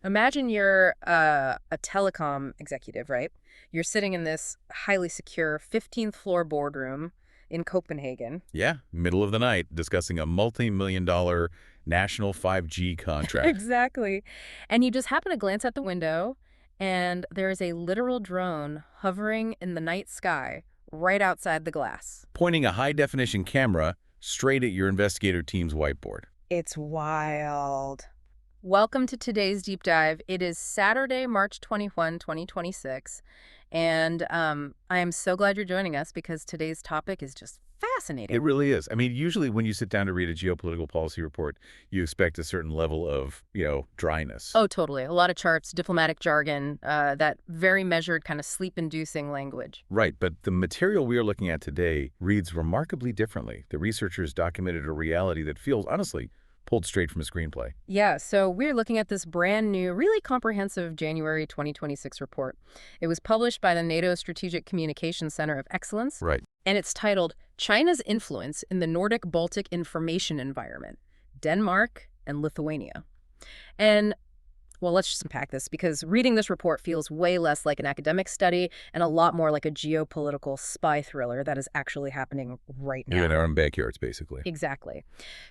Imagine you're a telecom executive, right? You're sitting in this highly secure 15th floor boardroom in Copenhagen. Yeah, middle of the night, discussing a multi-million-dollar national 5G contract. Exactly. And you just happen to glance out the window, and there is a literal drone hovering in the night sky right outside the glass. Pointing a high-definition camera straight at your investigator team's whiteboard. It's wild. Welcome to today's deep dive. It is Saturday, March 21, 2026. And I am so glad you're joining us because today's topic is just fascinating. It really is. I mean, usually when you sit down to read a geopolitical policy report, you expect a certain level of, dryness. Oh, totally. A lot of charts, diplomatic jargon, that very measured kind of sleep-inducing language. Right, but the material we are looking at today reads remarkably differently. The researchers documented a reality that feels, honestly, pulled straight from a screenplay. Yeah, so we're looking at this brand new, really comprehensive January 2026 report. It was published by the NATO Strategic Communications Center of Excellence. Right. And it's titled China's Influence in the Nordic-Baltic Information Environment, Denmark and Lithuania. And, well, let's just unpack this because reading this report feels way less like an academic study and a lot more like a geopolitical spy thriller that is actually happening right now. In our own backyards, basically. Exactly.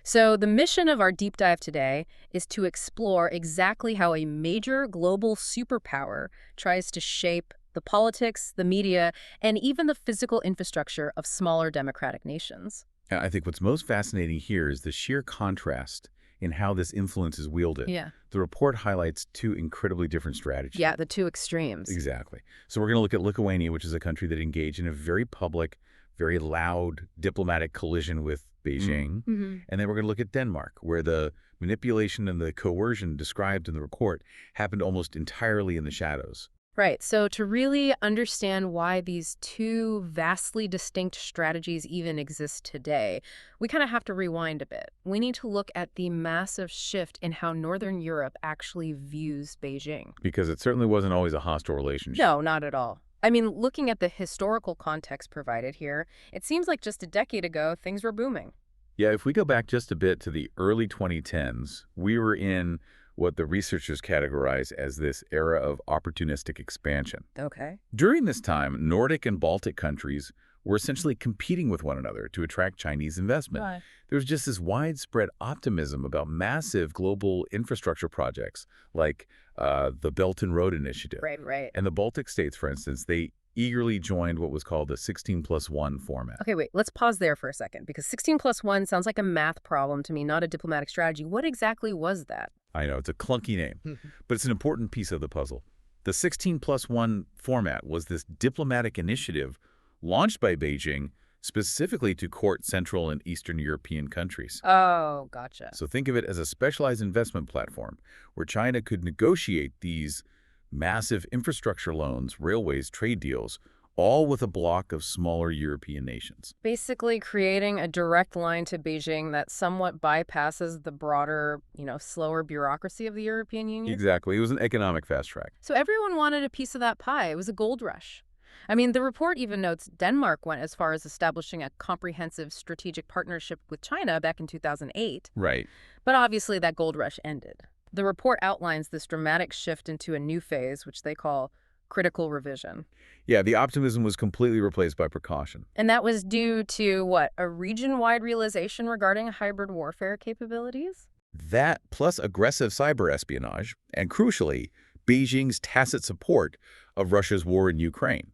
So the mission of our deep dive today is to explore exactly how a major global superpower tries to shape the politics, the media, and even the physical infrastructure of smaller democratic nations. And I think what's most fascinating here is the sheer contrast in how this influence is wielded. Yeah. The report highlights two incredibly different strategies. Yeah, the two extremes. Exactly. So we're going to look at Lithuania, which is a country that engaged in a very public, very loud diplomatic collision with Beijing. Mm-hmm. And then we're going to look at Denmark, where the manipulation and the coercion described in the report happened almost entirely in the shadows. Right. So to really understand why these two vastly distinct strategies even exist today, we kind of have to rewind a bit. We need to look at the massive shift in how Northern Europe actually views Beijing. Because it certainly wasn't always a hostile relationship. No, not at all. I mean, looking at the historical context provided here, it seems like just a decade ago, things were booming. Yeah, if we go back just a bit to the early 2010s, we were in what the researchers categorize as this era of opportunistic expansion. Okay. During this time, Nordic and Baltic countries were essentially competing with one another to attract Chinese investment. Right. There was just this widespread optimism about massive global infrastructure projects like the Belt and Road Initiative. Right. And the Baltic states, for instance, they eagerly joined what was called the 16+1 format. Okay, wait, let's pause there for a second because 16+1 sounds like a math problem to me, not a diplomatic strategy. What exactly was that? I know, it's a clunky name, but it's an important piece of the puzzle. The 16+1 format was this diplomatic initiative launched by Beijing specifically to court Central and Eastern European countries. Oh, gotcha. So think of it as a specialized investment platform where China could negotiate these massive infrastructure loans, railways, trade deals, all with a block of smaller European nations. Basically creating a direct line to Beijing that somewhat bypasses the broader, slower bureaucracy of the European Union. Exactly. It was an economic fast track. So everyone wanted a piece of that pie. It was a gold rush. I mean, the report even notes Denmark went as far as establishing a comprehensive strategic partnership with China back in 2008. Right. But obviously that gold rush ended. The report outlines this dramatic shift into a new phase, which they call critical revision. Yeah, the optimism was completely replaced by precaution. And that was due to, what, a region-wide realization regarding hybrid warfare capabilities? That, plus aggressive cyber espionage, and crucially, Beijing's tacit support of Russia's war in Ukraine.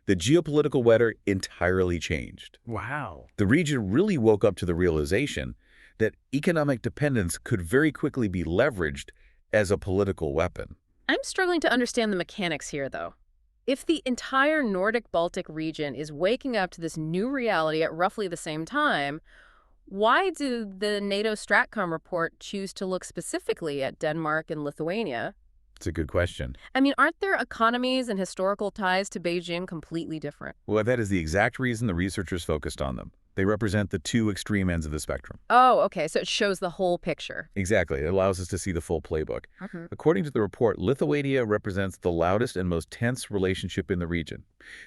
The geopolitical weather entirely changed. Wow. The region really woke up to the realization that economic dependence could very quickly be leveraged as a political weapon. I'm struggling to understand the mechanics here, though. If the entire Nordic-Baltic region is waking up to this new reality at roughly the same time, why do the NATO Stratcom report choose to look specifically at Denmark and Lithuania? It's a good question. I mean, aren't their economies and historical ties to Beijing completely different? Well, that is the exact reason the researchers focused on them. They represent the two extreme ends of the spectrum. Oh, okay, so it shows the whole picture. Exactly. It allows us to see the full playbook. According to the report, Lithuania represents the loudest and most tense relationship in the region.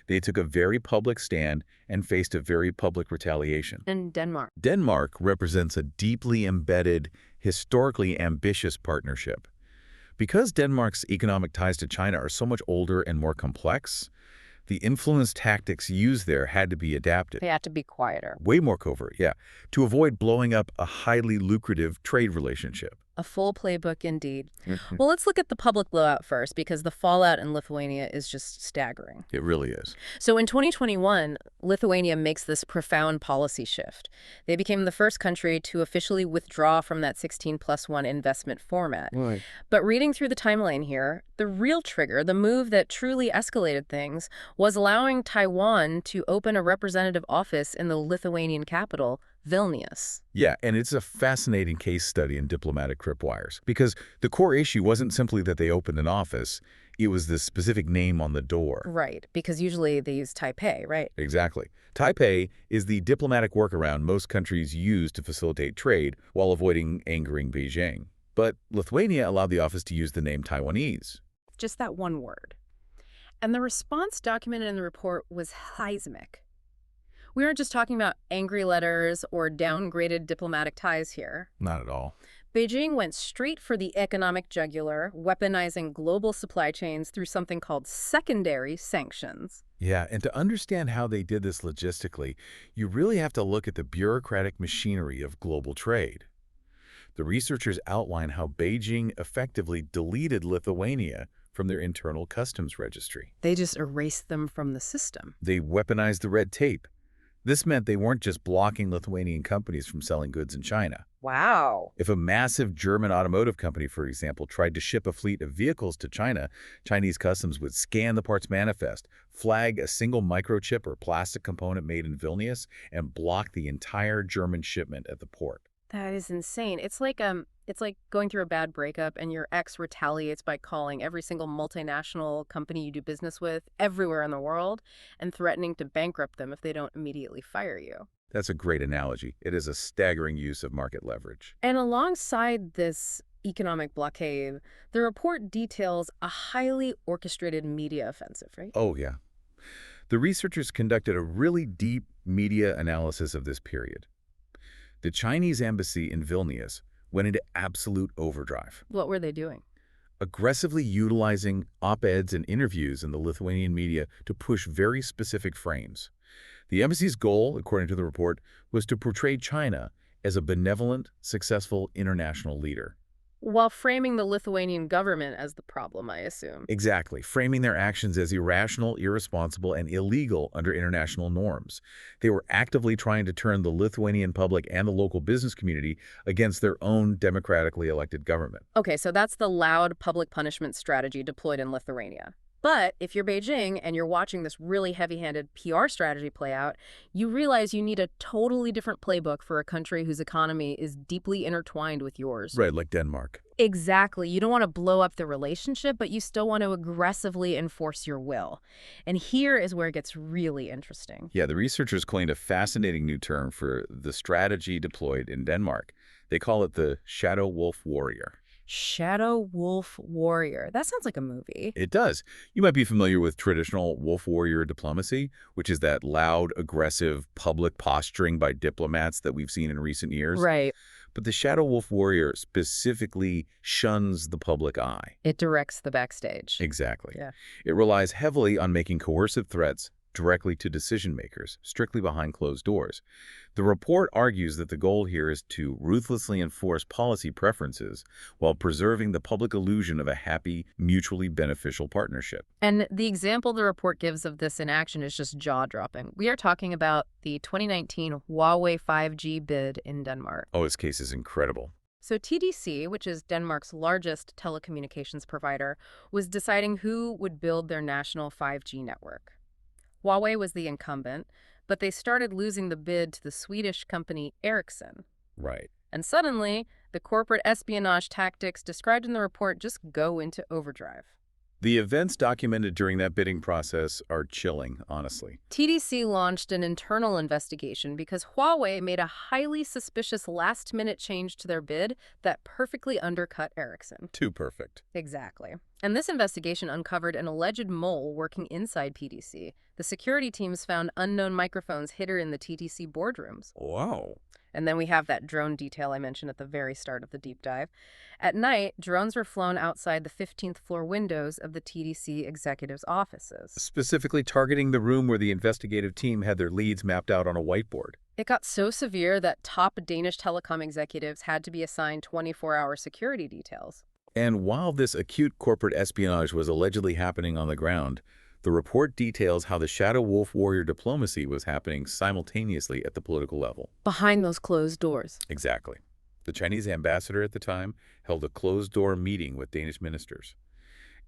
They took a very public stand and faced a very public retaliation. And Denmark. Denmark represents a deeply embedded, historically ambitious partnership. Because Denmark's economic ties to China are so much older and more complex, the influence tactics used there had to be adapted. They had to be quieter. Way more covert, yeah, to avoid blowing up a highly lucrative trade relationship. A full playbook indeed. Mhm. Well, let's look at the public blowout first, because the fallout in Lithuania is just staggering. It really is. So in 2021, Lithuania makes this profound policy shift. They became the first country to officially withdraw from that 16+1 investment format. Right. But reading through the timeline here, the real trigger, the move that truly escalated things, was allowing Taiwan to open a representative office in the Lithuanian capital, Vilnius. Yeah, and it's a fascinating case study in diplomatic tripwires, because the core issue wasn't simply that they opened an office, it was the specific name on the door. Right, because usually they use Taipei, right? Exactly. Taipei is the diplomatic workaround most countries use to facilitate trade while avoiding angering Beijing. But Lithuania allowed the office to use the name Taiwanese. Just that one word. And the response documented in the report was seismic. We aren't just talking about angry letters or downgraded diplomatic ties here. Not at all. Beijing went straight for the economic jugular, weaponizing global supply chains through something called secondary sanctions. Yeah, and to understand how they did this logistically, you really have to look at the bureaucratic machinery of global trade. The researchers outline how Beijing effectively deleted Lithuania from their internal customs registry. They just erased them from the system. They weaponized the red tape. This meant they weren't just blocking Lithuanian companies from selling goods in China. Wow. If a massive German automotive company, for example, tried to ship a fleet of vehicles to China, Chinese customs would scan the parts manifest, flag a single microchip or plastic component made in Vilnius, and block the entire German shipment at the port. That is insane. It's like going through a bad breakup and your ex retaliates by calling every single multinational company you do business with everywhere in the world and threatening to bankrupt them if they don't immediately fire you. That's a great analogy. It is a staggering use of market leverage. And alongside this economic blockade, the report details a highly orchestrated media offensive, right? Oh, yeah. The researchers conducted a really deep media analysis of this period. The Chinese embassy in Vilnius went into absolute overdrive, What were they doing? aggressively utilizing op-eds and interviews in the Lithuanian media to push very specific frames. The embassy's goal, according to the report, was to portray China as a benevolent, successful international leader. While framing the Lithuanian government as the problem, I assume. Exactly, framing their actions as irrational, irresponsible, and illegal under international norms. They were actively trying to turn the Lithuanian public and the local business community against their own democratically elected government. Okay, so that's the loud public punishment strategy deployed in Lithuania. But if you're Beijing and you're watching this really heavy-handed PR strategy play out, you realize you need a totally different playbook for a country whose economy is deeply intertwined with yours. Right, like Denmark. Exactly. You don't want to blow up the relationship, but you still want to aggressively enforce your will. And here is where it gets really interesting. Yeah, the researchers coined a fascinating new term for the strategy deployed in Denmark. They call it the shadow wolf warrior. Shadow Wolf Warrior. That sounds like a movie. It does. You might be familiar with traditional wolf warrior diplomacy, which is that loud, aggressive, public posturing by diplomats that we've seen in recent years. Right. But the shadow wolf warrior specifically shuns the public eye. It directs the backstage. Exactly. Yeah. It relies heavily on making coercive threats directly to decision makers, strictly behind closed doors. The report argues that the goal here is to ruthlessly enforce policy preferences while preserving the public illusion of a happy, mutually beneficial partnership. And the example the report gives of this in action is just jaw-dropping. We are talking about the 2019 Huawei 5G bid in Denmark. Oh, this case is incredible. So TDC, which is Denmark's largest telecommunications provider, was deciding who would build their national 5G network. Huawei was the incumbent, but they started losing the bid to the Swedish company Ericsson. Right. And suddenly, the corporate espionage tactics described in the report just go into overdrive. The events documented during that bidding process are chilling, honestly. TDC launched an internal investigation because Huawei made a highly suspicious last-minute change to their bid that perfectly undercut Ericsson. Too perfect. Exactly. And this investigation uncovered an alleged mole working inside PDC. The security teams found unknown microphones hidden in the TDC boardrooms. Wow. And then we have that drone detail I mentioned at the very start of the deep dive. At night, drones were flown outside the 15th floor windows of the TDC executives' offices. Specifically targeting the room where the investigative team had their leads mapped out on a whiteboard. It got so severe that top Danish telecom executives had to be assigned 24-hour security details. And while this acute corporate espionage was allegedly happening on the ground, the report details how the shadow wolf warrior diplomacy was happening simultaneously at the political level. Behind those closed doors. Exactly. The Chinese ambassador at the time held a closed-door meeting with Danish ministers.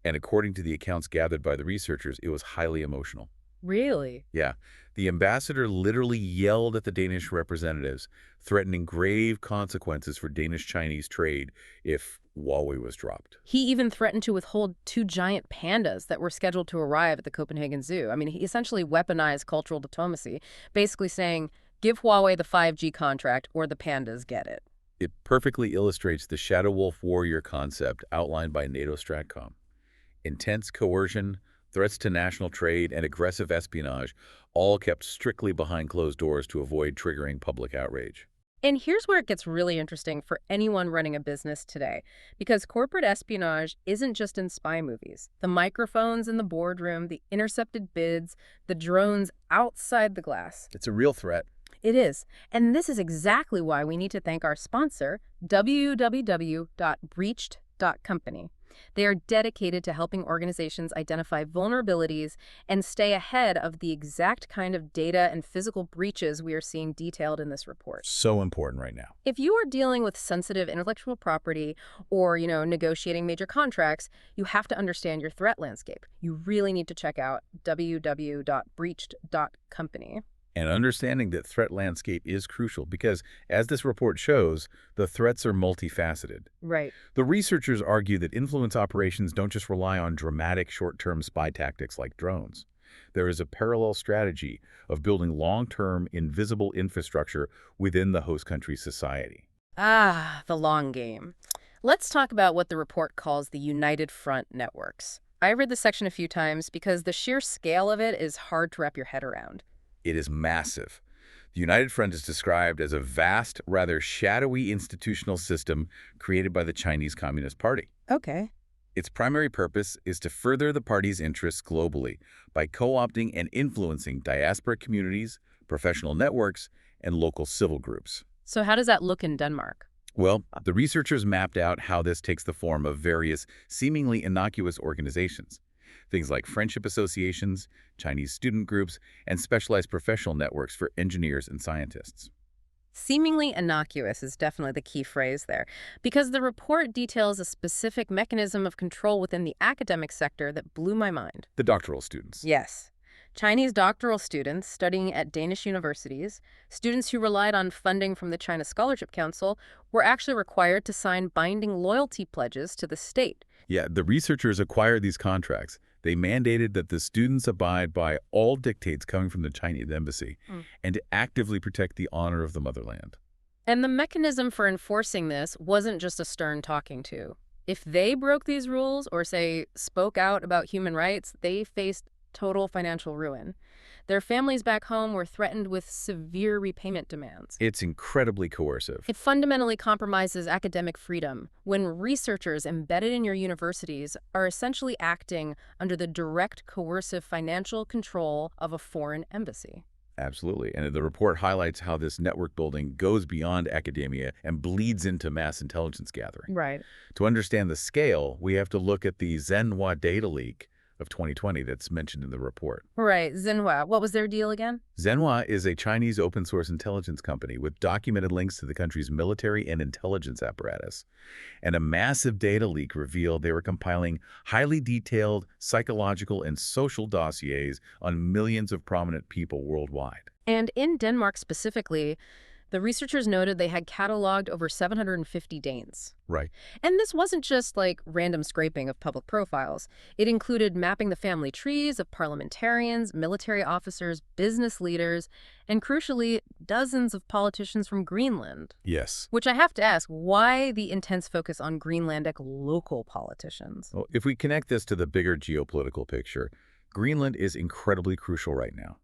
And according to the accounts gathered by the researchers, it was highly emotional. Really? Yeah. The ambassador literally yelled at the Danish representatives, threatening grave consequences for Danish-Chinese trade if Huawei was dropped. He even threatened to withhold 2 giant pandas that were scheduled to arrive at the Copenhagen Zoo. I mean, he essentially weaponized cultural diplomacy, basically saying, give Huawei the 5G contract or the pandas get it. It perfectly illustrates the shadow wolf warrior concept outlined by NATO Stratcom. Intense coercion, threats to national trade, and aggressive espionage, all kept strictly behind closed doors to avoid triggering public outrage. And here's where it gets really interesting for anyone running a business today, because corporate espionage isn't just in spy movies. The microphones in the boardroom, the intercepted bids, the drones outside the glass. It's a real threat. It is. And this is exactly why we need to thank our sponsor, www.breached.company. They are dedicated to helping organizations identify vulnerabilities and stay ahead of the exact kind of data and physical breaches we are seeing detailed in this report. So important right now. If you are dealing with sensitive intellectual property or, negotiating major contracts, you have to understand your threat landscape. You really need to check out www.breached.company. And understanding that threat landscape is crucial because, as this report shows, the threats are multifaceted. Right. The researchers argue that influence operations don't just rely on dramatic short-term spy tactics like drones. There is a parallel strategy of building long-term, invisible infrastructure within the host country's society. Ah, the long game. Let's talk about what the report calls the United Front networks. I read this section a few times because the sheer scale of it is hard to wrap your head around. It is massive. The United Front is described as a vast, rather shadowy institutional system created by the Chinese Communist Party. Okay. Its primary purpose is to further the party's interests globally by co-opting and influencing diaspora communities, professional networks, and local civil groups. So how does that look in Denmark? Well, the researchers mapped out how this takes the form of various seemingly innocuous organizations. Things like friendship associations, Chinese student groups, and specialized professional networks for engineers and scientists. Seemingly innocuous is definitely the key phrase there, because the report details a specific mechanism of control within the academic sector that blew my mind. The doctoral students. Yes. Chinese doctoral students studying at Danish universities, students who relied on funding from the China Scholarship Council, were actually required to sign binding loyalty pledges to the state. Yeah, the researchers acquired these contracts. They mandated that the students abide by all dictates coming from the Chinese embassy and to actively protect the honor of the motherland. And the mechanism for enforcing this wasn't just a stern talking to. If they broke these rules or, say, spoke out about human rights, they faced total financial ruin. Their families back home were threatened with severe repayment demands. It's incredibly coercive. It fundamentally compromises academic freedom when researchers embedded in your universities are essentially acting under the direct coercive financial control of a foreign embassy. Absolutely. And the report highlights how this network building goes beyond academia and bleeds into mass intelligence gathering. Right. To understand the scale, we have to look at the Xinhua data leak of 2020 that's mentioned in the report. Right. Xinhua. What was their deal again? Xinhua is a Chinese open-source intelligence company with documented links to the country's military and intelligence apparatus. And a massive data leak revealed they were compiling highly detailed psychological and social dossiers on millions of prominent people worldwide. And in Denmark specifically, the researchers noted they had cataloged over 750 Danes. Right. And this wasn't just like random scraping of public profiles. It included mapping the family trees of parliamentarians, military officers, business leaders, and crucially, dozens of politicians from Greenland. Yes. Which I have to ask, why the intense focus on Greenlandic local politicians? Well, if we connect this to the bigger geopolitical picture, Greenland is incredibly crucial right now.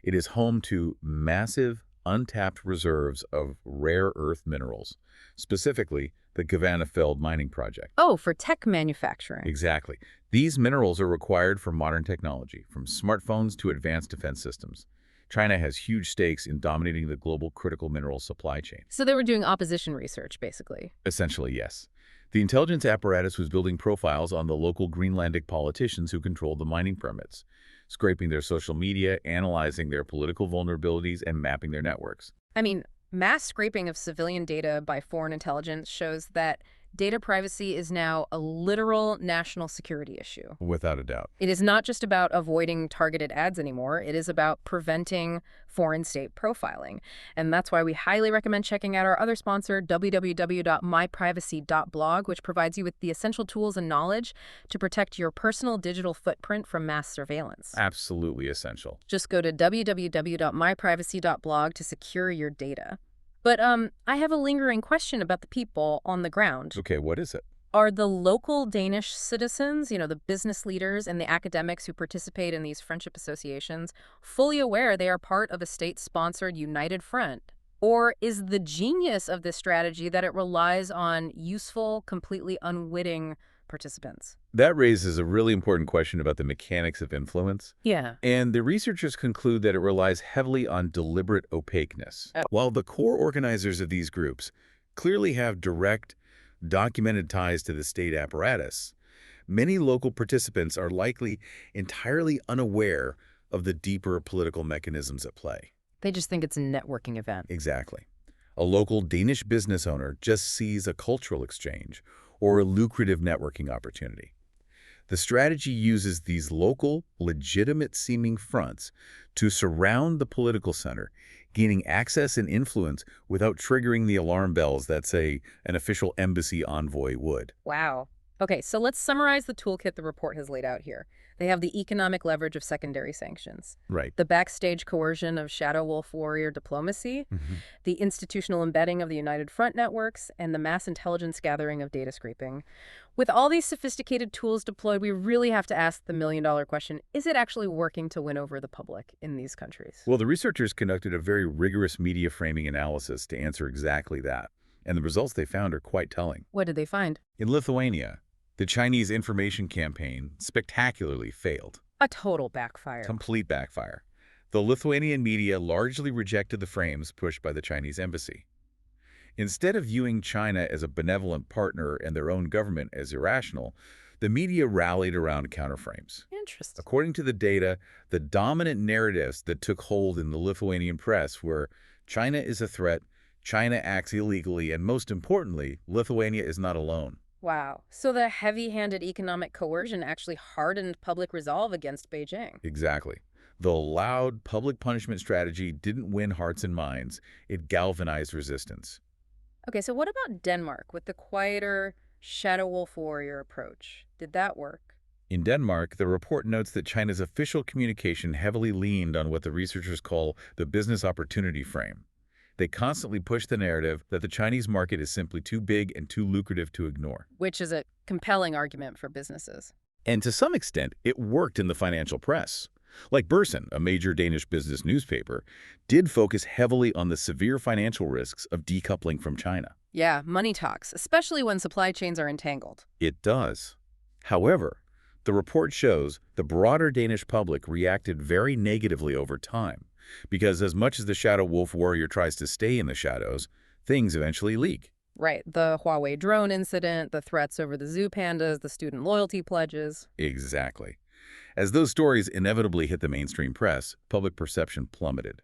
It is home to massive, untapped reserves of rare earth minerals, specifically the Gavanafeld mining project. Oh, for tech manufacturing. Exactly. These minerals are required for modern technology, from smartphones to advanced defense systems. China has huge stakes in dominating the global critical mineral supply chain. So they were doing opposition research, basically. Essentially, yes. The intelligence apparatus was building profiles on the local Greenlandic politicians who controlled the mining permits, scraping their social media, analyzing their political vulnerabilities, and mapping their networks. I mean, mass scraping of civilian data by foreign intelligence shows that data privacy is now a literal national security issue. Without a doubt. It is not just about avoiding targeted ads anymore. It is about preventing foreign state profiling. And that's why we highly recommend checking out our other sponsor, www.myprivacy.blog, which provides you with the essential tools and knowledge to protect your personal digital footprint from mass surveillance. Absolutely essential. Just go to www.myprivacy.blog to secure your data. But I have a lingering question about the people on the ground. Okay, what is it? Are the local Danish citizens, the business leaders and the academics who participate in these friendship associations, fully aware they are part of a state-sponsored united front? Or is the genius of this strategy that it relies on useful, completely unwitting participants? That raises a really important question about the mechanics of influence. Yeah. And the researchers conclude that it relies heavily on deliberate opaqueness. While the core organizers of these groups clearly have direct, documented ties to the state apparatus, many local participants are likely entirely unaware of the deeper political mechanisms at play. They just think it's a networking event. Exactly. A local Danish business owner just sees a cultural exchange or a lucrative networking opportunity. The strategy uses these local, legitimate-seeming fronts to surround the political center, gaining access and influence without triggering the alarm bells that, say, an official embassy envoy would. Wow. Okay, so let's summarize the toolkit the report has laid out here. They have the economic leverage of secondary sanctions, Right. the backstage coercion of shadow wolf warrior diplomacy, the institutional embedding of the United Front networks, and the mass intelligence gathering of data scraping. With all these sophisticated tools deployed, we really have to ask the million-dollar question, is it actually working to win over the public in these countries? Well, the researchers conducted a very rigorous media framing analysis to answer exactly that, and the results they found are quite telling. What did they find? In Lithuania, the Chinese information campaign spectacularly failed. A total backfire. Complete backfire. The Lithuanian media largely rejected the frames pushed by the Chinese embassy. Instead of viewing China as a benevolent partner and their own government as irrational, the media rallied around counterframes. Interesting. According to the data, the dominant narratives that took hold in the Lithuanian press were China is a threat, China acts illegally, and most importantly, Lithuania is not alone. Wow. So the heavy-handed economic coercion actually hardened public resolve against Beijing. Exactly. The loud public punishment strategy didn't win hearts and minds. It galvanized resistance. Okay, so what about Denmark with the quieter shadow wolf warrior approach? Did that work? In Denmark, the report notes that China's official communication heavily leaned on what the researchers call the business opportunity frame. They constantly push the narrative that the Chinese market is simply too big and too lucrative to ignore. Which is a compelling argument for businesses. And to some extent, it worked in the financial press. Like Børsen, a major Danish business newspaper, did focus heavily on the severe financial risks of decoupling from China. Yeah, money talks, especially when supply chains are entangled. It does. However, the report shows the broader Danish public reacted very negatively over time, because as much as the shadow wolf warrior tries to stay in the shadows, things eventually leak. Right, the Huawei drone incident, the threats over the zoo pandas, the student loyalty pledges. Exactly. As those stories inevitably hit the mainstream press, public perception plummeted.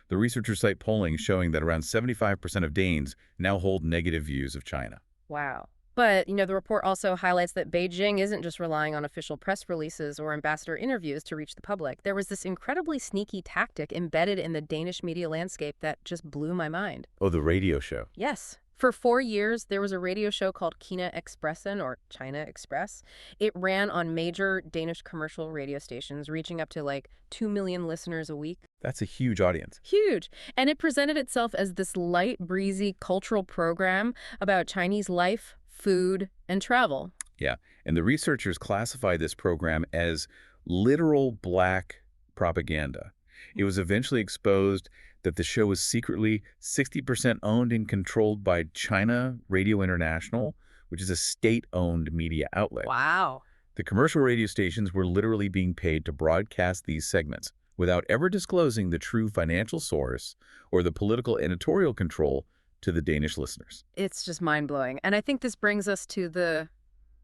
The researchers cite polling showing that around 75% of Danes now hold negative views of China. Wow. But, the report also highlights that Beijing isn't just relying on official press releases or ambassador interviews to reach the public. There was this incredibly sneaky tactic embedded in the Danish media landscape that just blew my mind. Oh, the radio show. Yes. For 4 years, there was a radio show called Kina Expressen, or China Express. It ran on major Danish commercial radio stations, reaching up to 2 million listeners a week. That's a huge audience. Huge. And it presented itself as this light, breezy cultural program about Chinese life, food, and travel. Yeah, and the researchers classify this program as literal black propaganda. It was eventually exposed that the show is secretly 60% owned and controlled by China Radio International, which is a state-owned media outlet. Wow. The commercial radio stations were literally being paid to broadcast these segments without ever disclosing the true financial source or the political editorial control to the Danish listeners. It's just mind-blowing. And I think this brings us to the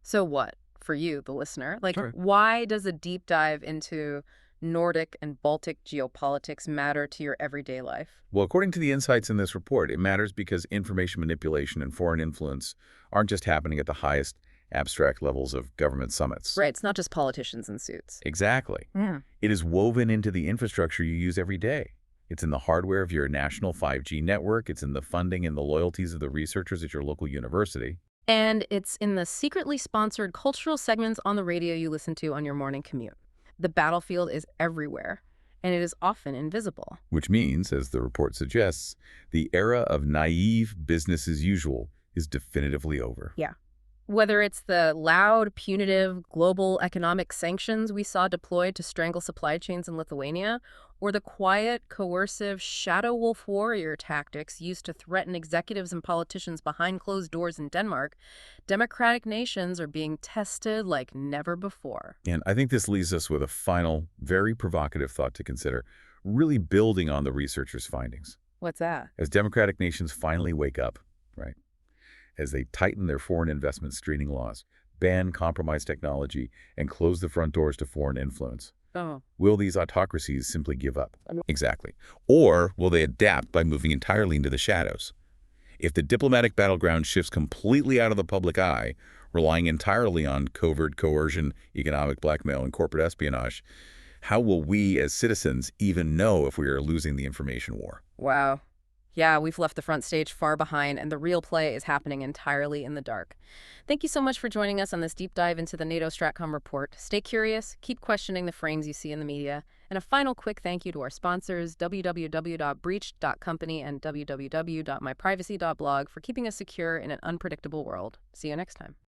so what for you, the listener? Like, Sure. why does a deep dive into Nordic and Baltic geopolitics matter to your everyday life? Well, according to the insights in this report, it matters because information manipulation and foreign influence aren't just happening at the highest abstract levels of government summits. Right, it's not just politicians in suits. Exactly. Yeah. It is woven into the infrastructure you use every day. It's in the hardware of your national 5G network. It's in the funding and the loyalties of the researchers at your local university. And it's in the secretly sponsored cultural segments on the radio you listen to on your morning commute. The battlefield is everywhere, and it is often invisible. Which means, as the report suggests, the era of naive business as usual is definitively over. Yeah. Whether it's the loud, punitive, global economic sanctions we saw deployed to strangle supply chains in Lithuania, or the quiet, coercive, shadow wolf warrior tactics used to threaten executives and politicians behind closed doors in Denmark, democratic nations are being tested like never before. And I think this leaves us with a final, very provocative thought to consider, really building on the researchers' findings. What's that? As democratic nations finally wake up, right? As they tighten their foreign investment screening laws, ban compromised technology, and close the front doors to foreign influence. Oh. Will these autocracies simply give up? Exactly. Or will they adapt by moving entirely into the shadows? If the diplomatic battleground shifts completely out of the public eye, relying entirely on covert coercion, economic blackmail, and corporate espionage, how will we as citizens even know if we are losing the information war? Wow. Yeah, we've left the front stage far behind, and the real play is happening entirely in the dark. Thank you so much for joining us on this deep dive into the NATO Stratcom report. Stay curious, keep questioning the frames you see in the media, and a final quick thank you to our sponsors, www.breached.company and www.myprivacy.blog, for keeping us secure in an unpredictable world. See you next time.